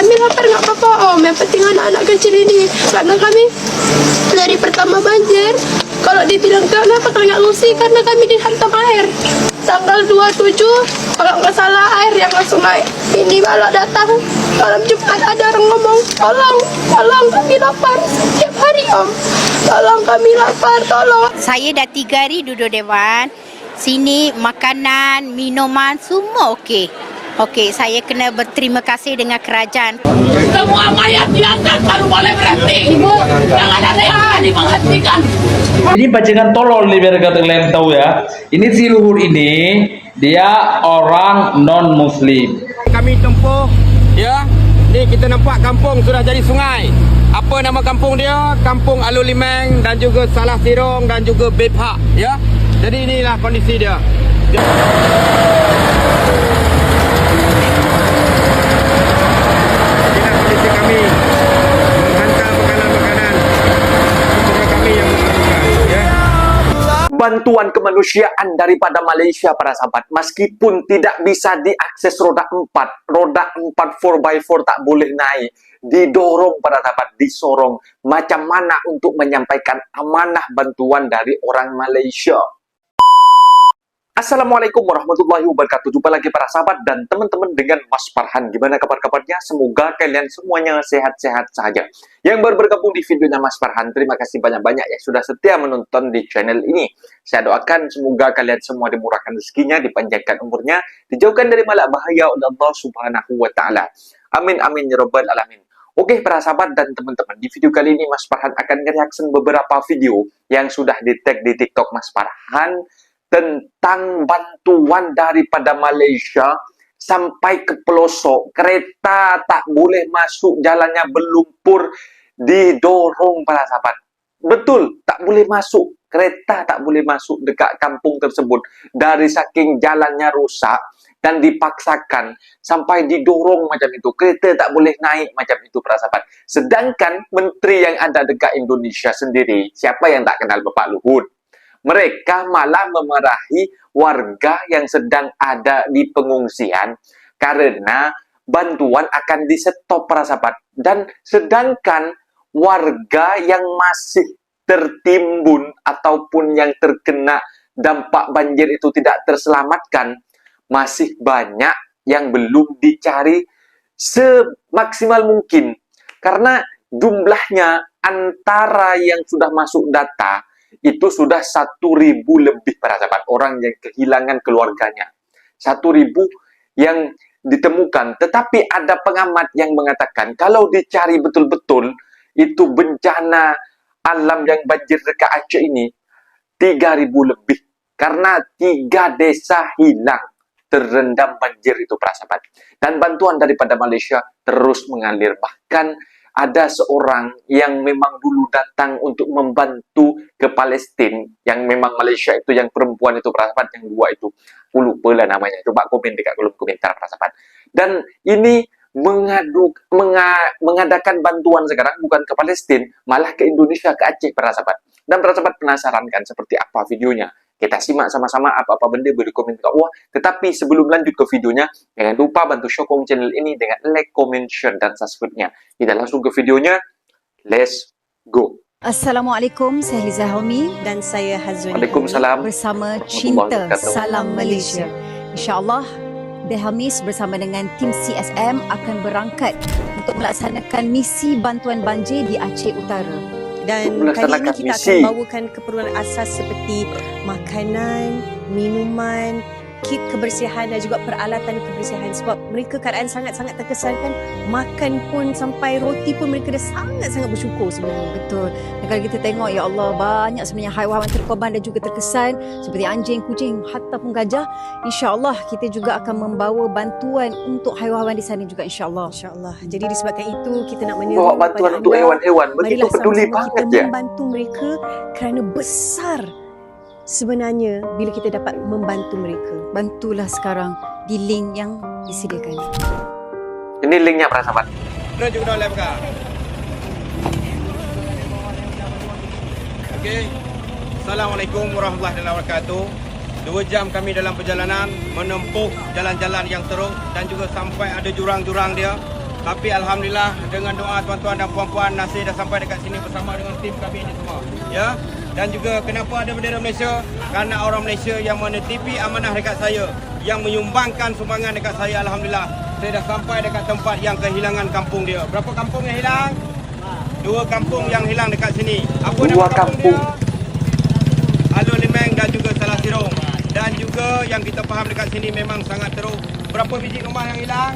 kami lapar nggak apa-apa om, yang penting anak-anak kecil ini. Karena kami dari pertama banjir, kalau dibilang kenapa kalian nggak ngungsi, karena kami dihantam air. Tanggal 27, kalau nggak salah air yang langsung naik. Ini malah datang malam Jumat, ada orang ngomong, tolong kami lapar setiap hari om. Tolong kami lapar, tolong. Saya dah 3 hari duduk Dewan. Sini makanan, minuman semua okey. Okey, saya kena berterima kasih dengan kerajaan. Semua mayat diangkat baru boleh berhenti. Jangan ada yang berani menghentikan. Ini bajingan tolol nih biar kalian tahu ya. Ini si Luhur ini dia orang non muslim. Kami tempuh ya. Ni kita nampak kampung sudah jadi sungai. Apa nama kampung dia? Kampung Alulimeng dan juga Salah Sirong dan juga Bebhak ya. Jadi inilah kondisi dia. Inilah kondisi kami menghantar makanan-makanan kepada kami yang memerlukan ya. Bantuan kemanusiaan daripada Malaysia para sahabat, meskipun tidak bisa diakses roda 4 4x4 tak boleh naik, didorong para sahabat, disorong macam mana untuk menyampaikan amanah bantuan dari orang Malaysia. Assalamualaikum warahmatullahi wabarakatuh. Jumpa lagi para sahabat dan teman-teman dengan Mas Farhan. Gimana kabar-kabarnya? Semoga kalian semuanya sehat-sehat saja. Yang baru bergabung di videonya Mas Farhan, terima kasih banyak-banyak ya sudah setia menonton di channel ini. Saya doakan semoga kalian semua dimurahkan rezekinya, dipanjangkan umurnya, dijauhkan dari malak bahaya oleh Allah Subhanahu wa taala. Amin amin ya rabbal alamin. Oke para sahabat dan teman-teman, di video kali ini Mas Farhan akan nge-reaction beberapa video yang sudah di-tag di TikTok Mas Farhan tentang bantuan daripada Malaysia sampai ke pelosok. Kereta tak boleh masuk, jalannya berlumpur, didorong para sahabat. Betul, tak boleh masuk. Kereta tak boleh masuk dekat kampung tersebut. Dari saking jalannya rusak dan dipaksakan sampai didorong macam itu. Kereta tak boleh naik macam itu para sahabat. Sedangkan menteri yang ada dekat Indonesia sendiri, siapa yang tak kenal Bapak Luhut? Mereka malah memarahi warga yang sedang ada di pengungsian karena bantuan akan di-stop para sahabat. Dan sedangkan warga yang masih tertimbun ataupun yang terkena dampak banjir itu tidak terselamatkan, masih banyak yang belum dicari semaksimal mungkin. Karena jumlahnya antara yang sudah masuk data itu sudah 1.000 lebih para sahabat orang yang kehilangan keluarganya. 1.000 yang ditemukan. Tetapi ada pengamat yang mengatakan kalau dicari betul-betul itu bencana alam yang banjir dekat Aceh ini 3.000 lebih. Karena 3 desa hilang terendam banjir itu para sahabat. Dan bantuan daripada Malaysia terus mengalir. Bahkan ada seorang yang memang dulu datang untuk membantu ke Palestin, yang memang Malaysia itu, yang perempuan itu para sahabat, yang 2 itu, aku lupa lah namanya, coba komen dekat kolom komentar para sahabat. Dan ini mengadakan bantuan sekarang bukan ke Palestin, malah ke Indonesia, ke Aceh para sahabat. Dan para sahabat penasaran kan seperti apa videonya? Kita simak sama-sama apa-apa benda boleh komen kat bawah. Tetapi sebelum lanjut ke videonya, jangan lupa bantu sokong channel ini dengan like, comment, share, dan subscribe-nya. Kita langsung ke videonya. Let's go. Assalamualaikum, saya Liza Helmi dan saya Hazwani Waalaikumsalam. Bersama Cinta Salam Malaysia. InsyaAllah, The Helmis bersama dengan tim CSM akan berangkat untuk melaksanakan misi bantuan banjir di Aceh Utara. Dan kali ini kita akan bawakan keperluan asas seperti makanan, minuman, kit kebersihan dan juga peralatan kebersihan. Sebab mereka keadaan sangat-sangat terkesankan, makan pun sampai roti pun mereka dah sangat-sangat bersyukur sebenarnya. Betul. Dan kalau kita tengok, ya Allah, banyak sebenarnya haiwan terkorban dan juga terkesan seperti anjing, kucing, hatta pun gajah. InsyaAllah kita juga akan membawa bantuan untuk haiwan di sana juga insyaAllah. InsyaAllah. Jadi disebabkan itu kita nak menyeru bawa bantuan untuk hewan-hewan. Begitu peduli banget kita ya. membantu mereka kerana besar sebenarnya bila kita dapat membantu mereka. Bantulah sekarang di link yang disediakan. Ini linknya para sahabat. Menuju ke dalam kah? Okey. Assalamualaikum warahmatullahi wabarakatuh. 2 jam kami dalam perjalanan menempuh jalan-jalan yang teruk dan juga sampai ada jurang-jurang dia. Tapi alhamdulillah dengan doa tuan-tuan dan puan-puan, Nasir dah sampai dekat sini bersama dengan tim kami ini semua. Ya. Dan juga kenapa ada bendera Malaysia? Karena orang Malaysia yang menitipi amanah dekat saya, yang menyumbangkan sumbangan dekat saya, alhamdulillah. Saya dah sampai dekat tempat yang kehilangan kampung dia. Berapa kampung yang hilang? 2 kampung yang hilang dekat sini. Apa 2 nama kampung. dia? Alor Limeng dan juga Salah Sirong. Dan juga yang kita faham dekat sini memang sangat teruk. Berapa biji rumah yang hilang?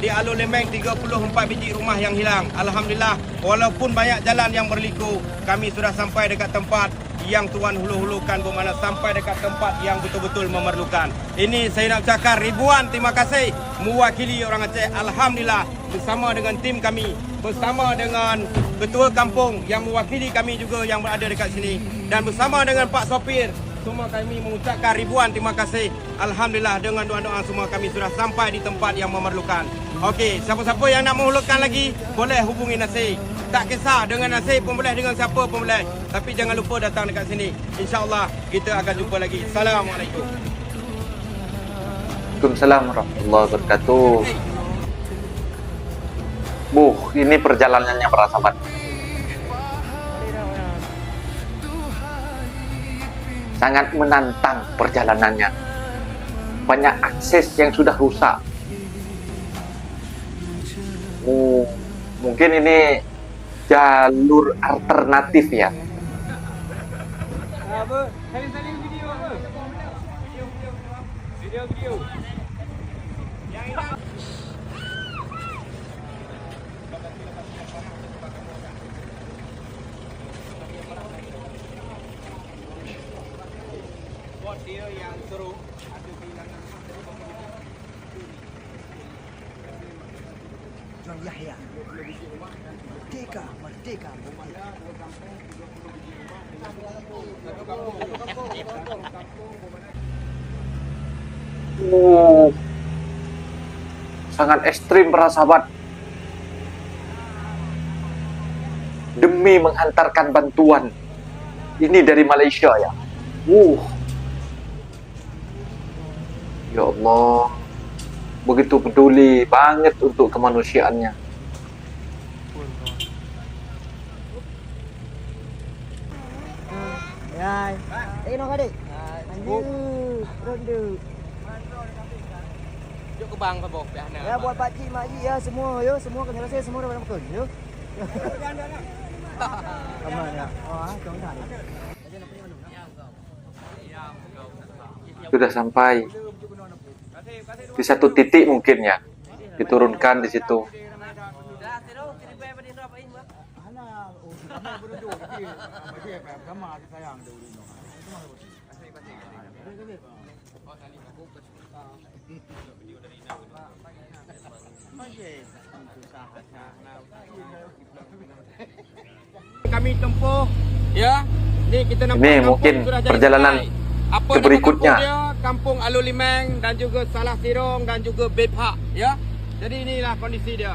Di Alor Limeng 34 biji rumah yang hilang. Alhamdulillah, walaupun banyak jalan yang berliku, kami sudah sampai dekat tempat yang Tuan hulu-hulukan, bermakna sampai dekat tempat yang betul-betul memerlukan. Ini saya nak ucapkan ribuan terima kasih mewakili orang Aceh. Alhamdulillah, bersama dengan tim kami, bersama dengan ketua kampung yang mewakili kami juga yang berada dekat sini, dan bersama dengan Pak Sopir, semua kami mengucapkan ribuan terima kasih. Alhamdulillah, dengan doa-doa semua kami sudah sampai di tempat yang memerlukan. Okey, siapa-siapa yang nak menghulurkan lagi, boleh hubungi Nasir. Tak kisah dengan Nasir pun boleh, dengan siapa pun boleh. Tapi jangan lupa datang dekat sini. InsyaAllah kita akan jumpa lagi. Assalamualaikum. Waalaikumsalam warahmatullahi wabarakatuh. Ini perjalanannya para sahabat. Sangat menantang perjalanannya. Banyak akses yang sudah rusak. Mungkin ini jalur alternatif ya. Salin video apa? Video. Yang hilang. Buat dia yang seru, ada kehilangan. John Yahya. Merdeka, merdeka, merdeka. Sangat ekstrim para sahabat. Demi menghantarkan bantuan. Ini dari Malaysia ya. Ya Allah. Begitu peduli banget untuk kemanusiaannya. Ya, nak adik. Ronde. Yuk ke bang Pak Bob. Ya buat pak cik, mak cik ya semua yo, semua kena rasa semua dah betul yo. Aman ya. Jom dah. Sudah sampai di satu titik mungkin ya, diturunkan di situ. Kami tempuh ya. Ni kita nampak Ini kampung mungkin sudah jadi perjalanan selesai. Apa ke berikutnya. nama kampung dia? Kampung Alor Limeng dan juga Salah Sirong dan juga Bebhak ya. Jadi inilah kondisi dia.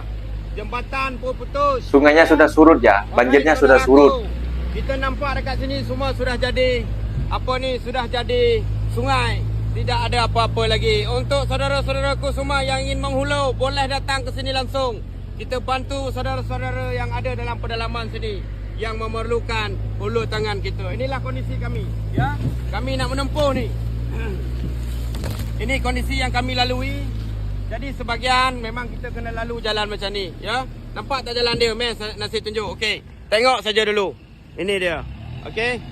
Jambatan pun putus. Sungainya sudah surut ya, banjirnya sudah surut. Kita nampak dekat sini semua sudah jadi sudah jadi sungai. Tidak ada apa-apa lagi. Untuk saudara-saudaraku semua yang ingin menghulu, boleh datang ke sini langsung. Kita bantu saudara-saudara yang ada dalam pedalaman sini yang memerlukan hulu tangan kita. Inilah kondisi kami, ya. Kami nak menempuh ni. Ini kondisi yang kami lalui. Jadi sebahagian memang kita kena lalu jalan macam ni, ya. Nampak tak jalan dia? Nasir tunjuk. Okey. Tengok saja dulu. Ini dia. Okey.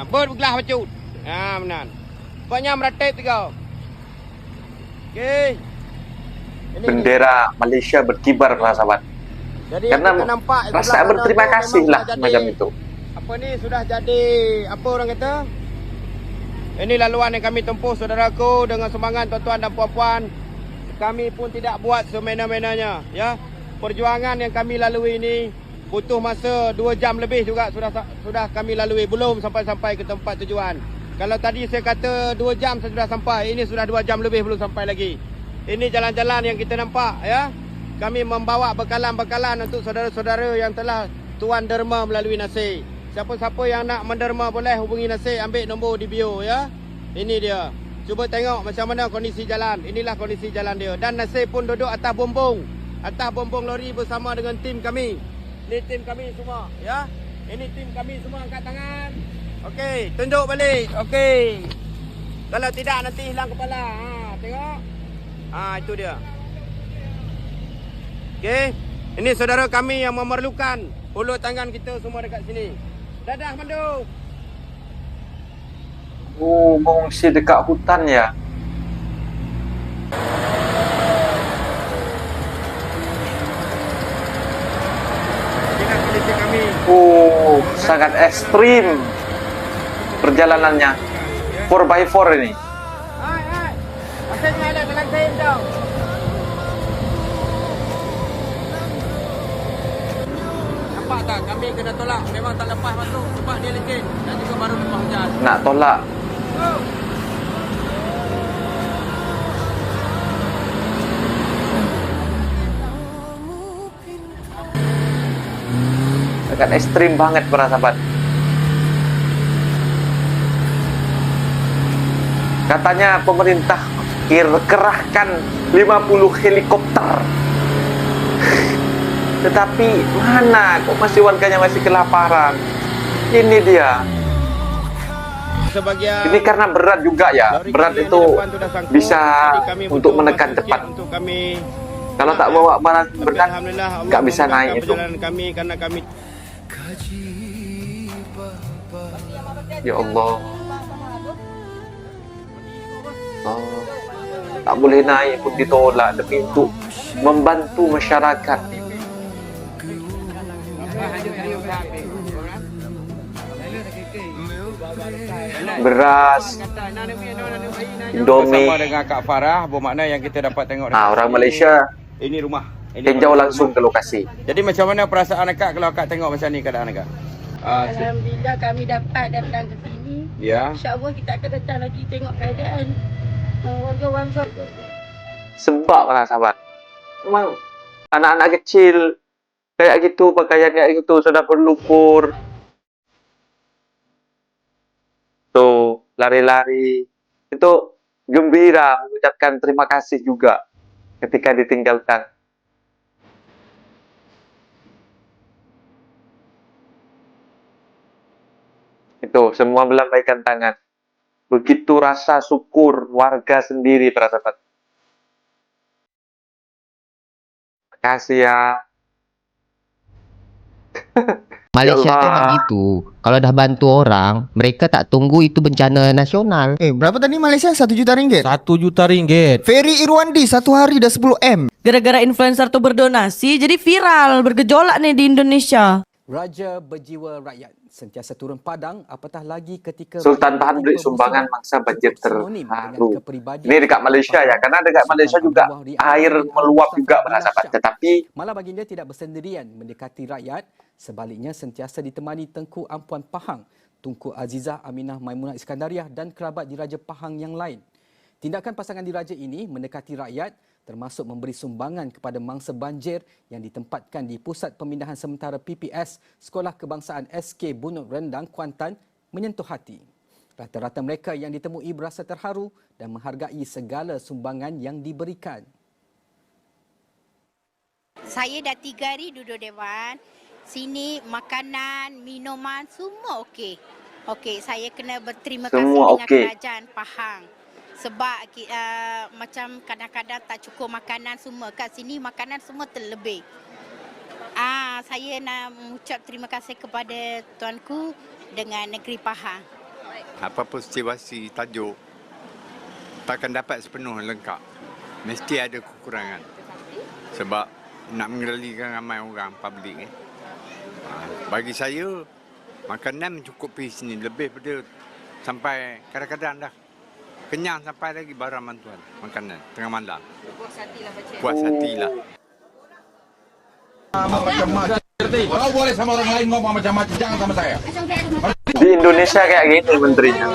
Berbelah bacut. Benar. Pokoknya meratip tiga. Okey. Bendera Malaysia berkibar para sahabat. Jadi Karena kita nampak rasa berterima kasih lah macam itu. Apa ni sudah jadi, apa orang kata? Ini laluan yang kami tempuh saudaraku dengan sumbangan tuan-tuan dan puan-puan. Kami pun tidak buat semena-menanya, ya. Perjuangan yang kami lalui ini butuh masa 2 jam lebih juga sudah kami lalui, belum sampai ke tempat tujuan. Kalau tadi saya kata 2 jam saya sudah sampai, ini sudah 2 jam lebih belum sampai lagi. Ini jalan-jalan yang kita nampak, ya. Kami membawa bekalan-bekalan untuk saudara-saudara yang telah Tuan derma melalui Nasir. Siapa-siapa yang nak menderma boleh hubungi Nasir, ambil nombor di bio, ya. Ini dia. Cuba tengok macam mana kondisi jalan. Inilah kondisi jalan dia. Dan Nasir pun duduk atas bumbung. Atas bumbung lori bersama dengan tim kami. Ini tim kami semua. Ya. Ini tim kami semua angkat tangan. Okey. Tunjuk balik. Okey. Kalau tidak nanti hilang kepala. Tengok. Itu dia. Okey. Ini saudara kami yang memerlukan hulur tangan kita semua dekat sini. Dadah Mandu. Oh, mengungsi dekat hutan ya. Inilah kondisi kami. Oh, sangat ekstrim perjalanannya. 4x4 ini. Hai. Maksudnya ada dalam saya tau. Nampak tak kami kena tolak. Memang tak lepas masuk sebab dia licin. Dan juga baru lepas hujan. Nak tolak. Sangat ekstrim banget para sahabat. Katanya pemerintah kerahkan 50 helikopter. Tetapi mana kok masih warganya masih kelaparan. Ini dia. Sebagian Ini karena berat juga ya. Berat itu bisa untuk menekan cepat. Untuk kami Kalau tak bawa barang berat, alhamdulillah Allah nggak bisa memudahkan naik itu. perjalanan kami karena kami Ya Allah. Oh, tak boleh naik pun ditolak demi untuk membantu masyarakat. Beras, Indomie. bersama dengan Kak Farah bermakna yang kita dapat tengok. Orang Malaysia Ini rumah. tinjau langsung ke lokasi. Jadi macam mana perasaan akak kalau akak tengok macam ni keadaan akak? Alhamdulillah kami dapat datang ke sini. Ya. InsyaAllah kita akan datang lagi tengok keadaan warga-warga. Sebab lah sahabat, memang anak-anak kecil kayak gitu, pakaian kayak gitu sudah berlumpur. Tuh, lari-lari. Itu gembira, mengucapkan terima kasih juga ketika ditinggalkan. Itu, semua melambaikan tangan. Begitu rasa syukur warga sendiri, para sahabat. Terima kasih ya. Malaysia Ya tu Allah. memang gitu. Kalau dah bantu orang, mereka tak tunggu itu bencana nasional. Berapa tadi Malaysia? 1 juta ringgit? 1 juta ringgit. Ferry Irwandi 1 hari dah 10 M. Gara-gara influencer tu berdonasi, jadi viral, bergejolak nih di Indonesia. Raja berjiwa rakyat sentiasa turun padang, apatah lagi ketika Sultan Tahan beri sumbangan mangsa banjir terharu. Ini dekat Malaysia ya, karena dekat Malaysia juga air meluap juga para sahabat. Tetapi malah baginda tidak bersendirian mendekati rakyat, sebaliknya sentiasa ditemani Tengku Ampuan Pahang, Tunku Azizah Aminah Maimunah Iskandariah dan kerabat diraja Pahang yang lain. Tindakan pasangan diraja ini mendekati rakyat termasuk memberi sumbangan kepada mangsa banjir yang ditempatkan di Pusat Pemindahan Sementara PPS Sekolah Kebangsaan SK Bunut Rendang, Kuantan menyentuh hati. Rata-rata mereka yang ditemui berasa terharu dan menghargai segala sumbangan yang diberikan. Saya dah 3 hari duduk Dewan. Sini makanan, minuman semua okey. Okey, saya kena berterima kasih Semua dengan okey. kerajaan Pahang. Sebab macam kadang-kadang tak cukup makanan semua. Kat sini makanan semua terlebih. Saya nak mengucap terima kasih kepada tuanku dengan negeri Pahang. Apa-apa situasi tajuk takkan dapat sepenuh lengkap. Mesti ada kekurangan. Sebab nak mengendalikan ramai orang public. Bagi saya, makanan mencukupi sini lebih pada sampai kadang-kadang dah kenyang sampai lagi barang bantuan makanan tengah malam. Puas hatilah baca. Puas hatilah. Macam-macam. Kau boleh sama orang lain ngomong macam-macam, jangan sama saya. di Indonesia kayak gini menterinya.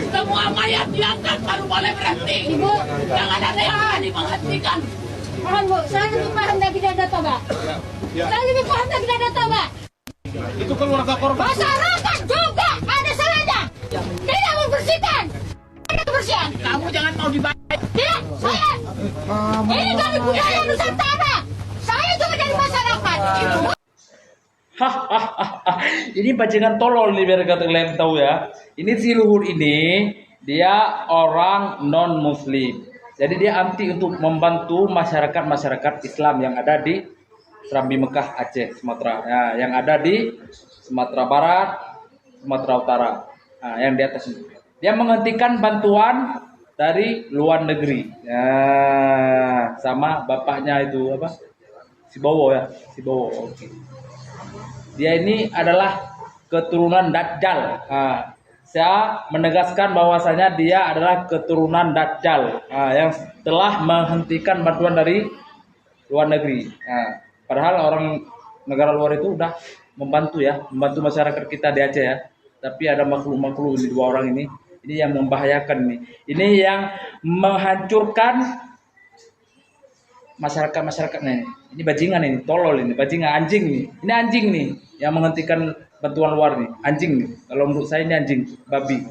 Semua mayat diangkat baru boleh berhenti. Ibu, jangan ada yang menghentikan. Mohon Bu, saya lebih paham dan tidak ada toba. Saya lebih paham dan tidak ada toba. Itu keluarga korban. Masyarakat juga ada salahnya. Tidak membersihkan. Ada kebersihan. Kamu jangan mau dibayar. Tidak, saya. Ini kami budaya Nusantara. Saya juga dari masyarakat. Ini bajingan tolol nih biar kalian tahu ya. Ini si Luhur ini dia orang non muslim. Jadi dia anti untuk membantu masyarakat Islam yang ada di Serambi Mekah Aceh Sumatera. Ya, yang ada di Sumatera Barat, Sumatera Utara. Nah, yang di atas ini. Dia menghentikan bantuan dari luar negeri. Ya, sama bapaknya itu apa? Si Bowo ya, si Bowo. Oke. Dia ini adalah keturunan Dajjal. Nah, saya menegaskan bahwasanya dia adalah keturunan Dajjal yang telah menghentikan bantuan dari luar negeri. Nah, padahal orang negara luar itu udah membantu masyarakat kita di Aceh ya. Tapi ada makhluk-makhluk ini, dua orang ini yang membahayakan nih. Ini yang menghancurkan masyarakat nih. Ini bajingan ini, tolol ini, bajingan anjing nih. Ini anjing nih yang menghentikan bantuan luar nih, anjing nih. Kalau menurut saya ini anjing, babi.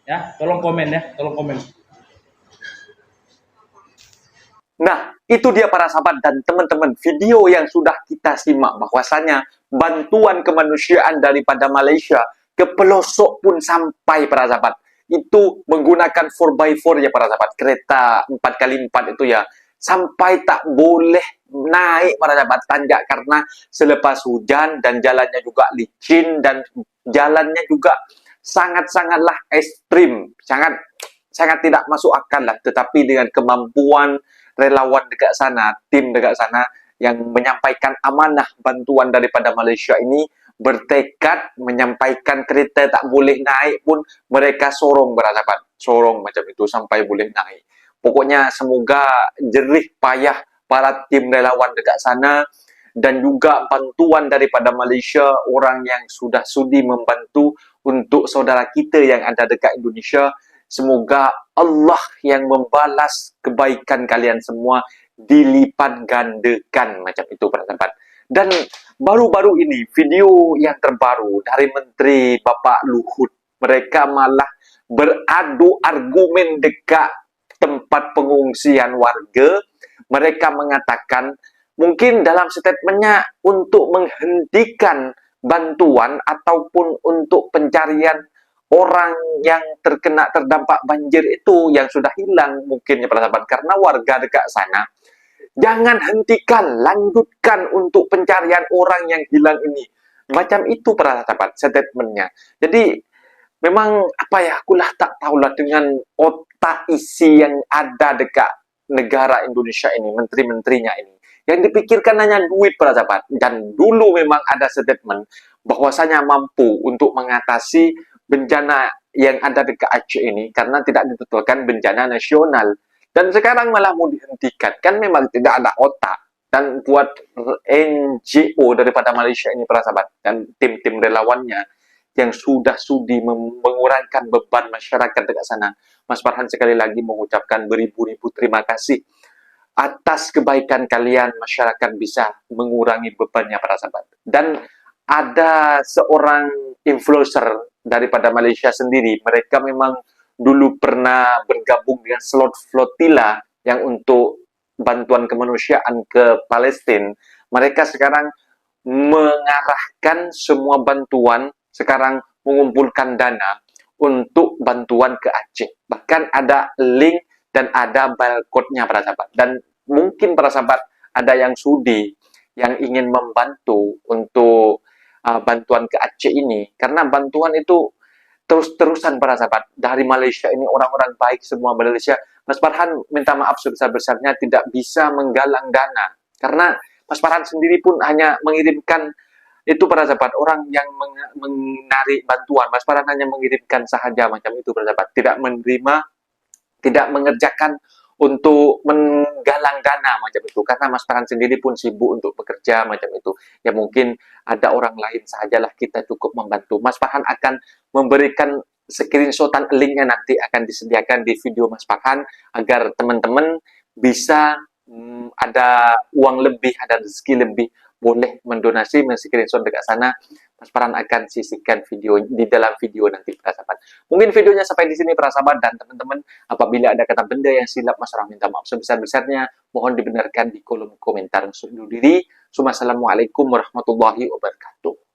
Ya, tolong komen ya, tolong komen. Nah, itu dia para sahabat dan teman-teman, video yang sudah kita simak bahwasanya bantuan kemanusiaan daripada Malaysia ke pelosok pun sampai para sahabat. Itu menggunakan 4x4 ya para sahabat, kereta 4x4 itu ya. Sampai tak boleh naik para sahabat tanjak karena selepas hujan dan jalannya juga licin dan jalannya juga sangat-sangatlah ekstrim, sangat tidak masuk akal lah. Tetapi dengan kemampuan relawan dekat sana, tim dekat sana yang menyampaikan amanah bantuan daripada Malaysia ini bertekad menyampaikan kereta tak boleh naik pun mereka sorong para sahabat, sorong macam itu sampai boleh naik. Pokoknya semoga jerih payah para tim relawan dekat sana dan juga bantuan daripada Malaysia, orang yang sudah sudi membantu untuk saudara kita yang ada dekat Indonesia. Semoga Allah yang membalas kebaikan kalian semua dilipat gandakan macam itu para sahabat. Dan baru-baru ini video yang terbaru dari Menteri Bapak Luhut, mereka malah beradu argumen dekat tempat pengungsian warga. Mereka mengatakan mungkin dalam statementnya untuk menghentikan bantuan ataupun untuk pencarian orang yang terdampak banjir itu yang sudah hilang mungkinnya para sahabat, karena warga dekat sana jangan hentikan, lanjutkan untuk pencarian orang yang hilang ini. Macam itu para sahabat statementnya. Jadi memang apa ya, akulah tak tahulah dengan otak isi yang ada dekat negara Indonesia ini, menteri-menterinya ini. Yang dipikirkan hanya duit para sahabat. Dan dulu memang ada statement bahwasanya mampu untuk mengatasi bencana yang ada dekat Aceh ini karena tidak ditetapkan bencana nasional. Dan sekarang malah mau dihentikan. Kan memang tidak ada otak. Dan buat NGO daripada Malaysia ini para sahabat dan tim-tim relawannya yang sudah sudi mengurangkan beban masyarakat dekat sana. Mas Farhan sekali lagi mengucapkan beribu-ribu terima kasih atas kebaikan kalian. Masyarakat bisa mengurangi bebannya para sahabat. Dan ada seorang influencer daripada Malaysia sendiri. Mereka memang dulu pernah bergabung dengan slot flotilla yang untuk bantuan kemanusiaan ke Palestina. Mereka sekarang mengarahkan semua bantuan, sekarang mengumpulkan dana untuk bantuan ke Aceh. Bahkan ada link dan ada barcode-nya para sahabat. Dan mungkin para sahabat ada yang sudi, yang ingin membantu untuk bantuan ke Aceh ini. Karena bantuan itu terus-terusan para sahabat. Dari Malaysia ini orang-orang baik semua Malaysia. Mas Farhan minta maaf sebesar-besarnya tidak bisa menggalang dana. Karena Mas Farhan sendiri pun hanya mengirimkan itu para sahabat, orang yang menarik bantuan. Mas Farhan hanya mengirimkan sahaja macam itu para sahabat. Tidak menerima, tidak mengerjakan untuk menggalang dana macam itu. Karena Mas Farhan sendiri pun sibuk untuk bekerja macam itu. Ya mungkin ada orang lain sajalah kita cukup membantu. Mas Farhan akan memberikan screenshotan linknya nanti akan disediakan di video Mas Farhan agar teman-teman bisa ada uang lebih, ada rezeki lebih, boleh mendonasi, men-screenshot dekat sana Mas Farhan akan sisihkan video di dalam video nanti para sahabat. Mungkin videonya sampai di sini para sahabat, dan teman-teman apabila ada kata benda yang silap Mas Farhan minta maaf sebesar-besarnya, mohon dibenarkan di kolom komentar. Undur diri. Assalamualaikum warahmatullahi wabarakatuh.